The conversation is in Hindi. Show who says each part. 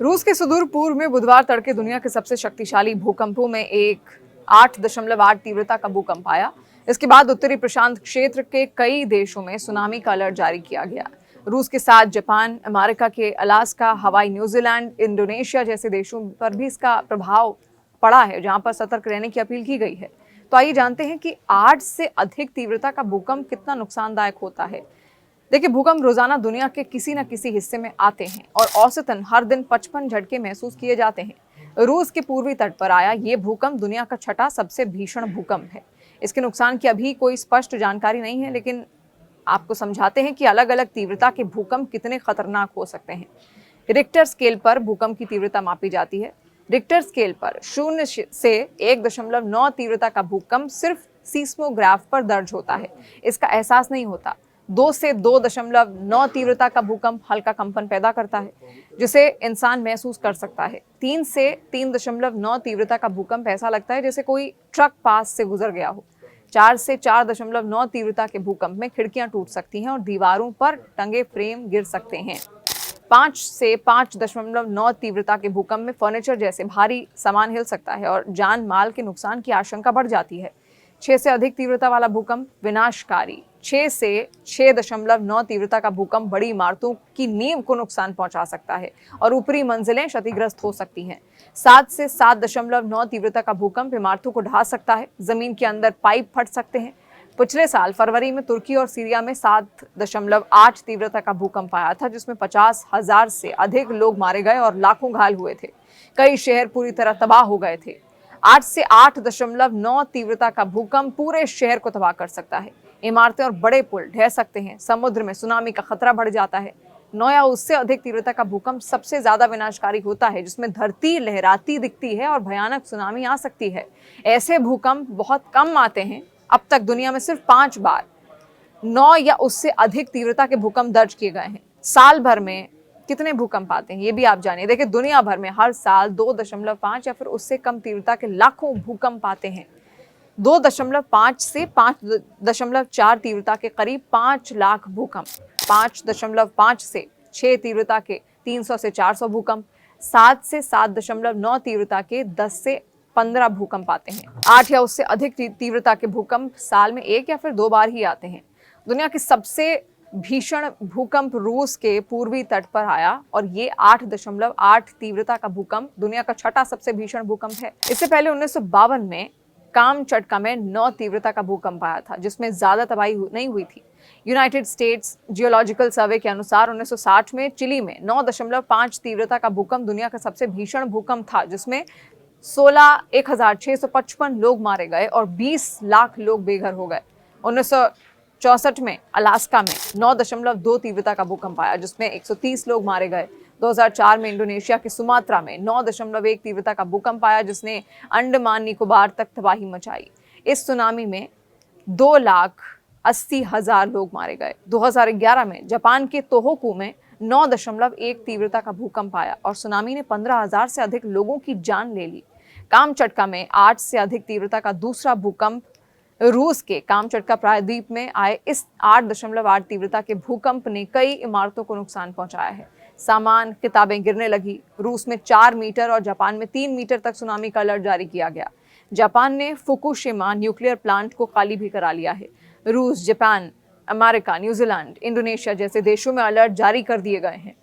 Speaker 1: रूस के सुदूर पूर्व में बुधवार तड़के दुनिया के सबसे शक्तिशाली भूकंपों में एक 8.8 तीव्रता का भूकंप आया। इसके बाद उत्तरी प्रशांत क्षेत्र के कई देशों में सुनामी का अलर्ट जारी किया गया। रूस के साथ जापान, अमेरिका के अलास्का, हवाई, न्यूजीलैंड, इंडोनेशिया जैसे देशों पर भी इसका प्रभाव पड़ा है, जहां पर सतर्क रहने की अपील की गई है। तो आइए जानते हैं कि 8 से अधिक तीव्रता का भूकंप कितना नुकसानदायक होता है। देखिए, भूकंप रोजाना दुनिया के किसी न किसी हिस्से में आते हैं और औसतन हर दिन 55 झटके महसूस किए जाते हैं। रूस के पूर्वी तट पर आया ये भूकंप दुनिया का छठा सबसे भीषण भूकंप है। इसके नुकसान की अभी कोई स्पष्ट जानकारी नहीं है, लेकिन आपको समझाते हैं कि अलग अलग तीव्रता के भूकंप कितने खतरनाक हो सकते हैं। रिक्टर स्केल पर भूकंप की तीव्रता मापी जाती है। रिक्टर स्केल पर 0 से 1.9 तीव्रता का भूकंप सिर्फ सीस्मोग्राफ पर दर्ज होता है, इसका एहसास नहीं होता। 2 से 2.9 तीव्रता का भूकंप हल्का कंपन पैदा करता है, जिसे इंसान महसूस कर सकता है। 3 से 3.9 तीव्रता का भूकंप ऐसा लगता है जैसे कोई ट्रक पास से गुजर गया हो। 4 से 4.9 तीव्रता के भूकंप में खिड़कियां टूट सकती हैं और दीवारों पर टंगे फ्रेम गिर सकते हैं। 5 से 5.9 तीव्रता के भूकंप में फर्नीचर जैसे भारी सामान हिल सकता है और जान माल के नुकसान की आशंका बढ़ जाती है। 6 से अधिक तीव्रता वाला भूकंप विनाशकारी। 6 से 6.9 तीव्रता का भूकंप बड़ी इमारतों की नींव को नुकसान पहुंचा सकता है और ऊपरी मंजिलें क्षतिग्रस्त हो सकती हैं। 7 से 7.9 तीव्रता का भूकंप इमारतों को ढा सकता है, जमीन के अंदर पाइप फट सकते हैं। पिछले साल फरवरी में तुर्की और सीरिया में 7.8 तीव्रता का भूकंप आया था, जिसमें 50,000 से अधिक लोग मारे गए और लाखों घायल हुए थे। कई शहर पूरी तरह तबाह हो गए थे। 8 से 8.9 तीव्रता का भूकंप पूरे शहर को तबाह कर सकता है। इमारतें और बड़े पुल ढह सकते हैं। समुद्र में सुनामी का खतरा बढ़ जाता है। 9 या उससे अधिक तीव्रता का भूकंप सबसे ज्यादा विनाशकारी होता है, जिसमें धरती लहराती दिखती है और भयानक सुनामी आ सकती है। ऐसे भूकंप बहुत कम आते हैं। अब तक दुनिया में सिर्फ 5 बार 9 या उससे अधिक तीव्रता के भूकंप दर्ज किए गए हैं। साल भर में कितने भूकंप आते हैं ये भी आप जानिए। देखिए, दुनिया भर में हर साल 2.5 या फिर उससे कम तीव्रता के लाखों भूकंप आते हैं। 2.5 से 5.4 तीव्रता के करीब 5 लाख भूकंप, 5.5 से 6 तीव्रता के 300 से 400 भूकंप, 7 से 7.9 तीव्रता के 10 से 15 भूकंप आते हैं। 8 या उससे अधिक तीव्रता के भूकंप साल में 1 या फिर 2 बार ही आते हैं। दुनिया के सबसे भीषण भूकंप रूस के पूर्वी तट पर आया और ये 8.8 तीव्रता का भूकंप दुनिया का छठा सबसे भीषण भूकंप है। इससे पहले 1952 में कामचटका में 9 तीव्रता का भूकंप आया था, जिसमें ज्यादा तबाही नहीं हुई थी। यूनाइटेड स्टेट्स जियोलॉजिकल सर्वे के अनुसार 1960 में चिली में 9.5 तीव्रता का भूकंप दुनिया का सबसे भीषण भूकंप था, जिसमें 1,655 लोग मारे गए और 20 लाख लोग बेघर हो गए। 1964 में अलास्का में 9.2 तीव्रता का भूकंप आया, जिसमें 130 लोग मारे गए। 2004 में इंडोनेशिया के सुमात्रा में 9.1 तीव्रता का भूकंप आया, जिसने अंडमान निकोबार तक तबाही मचाई। इस सुनामी में 2,80,000 लोग मारे गए। 2011 में जापान के तोहोकू में 9.1 तीव्रता का भूकंप आया और सुनामी ने 15,000 से अधिक लोगों की जान ले ली। कामचटका में 8 से अधिक तीव्रता का दूसरा भूकंप रूस के कामचटका प्रायद्वीप में आए इस 8.8 तीव्रता के भूकंप ने कई इमारतों को नुकसान पहुंचाया है। सामान, किताबें गिरने लगी। रूस में 4 मीटर और जापान में 3 मीटर तक सुनामी का अलर्ट जारी किया गया। जापान ने फुकुशिमा न्यूक्लियर प्लांट को खाली भी करा लिया है। रूस, जापान, अमेरिका, न्यूजीलैंड, इंडोनेशिया जैसे देशों में अलर्ट जारी कर दिए गए हैं।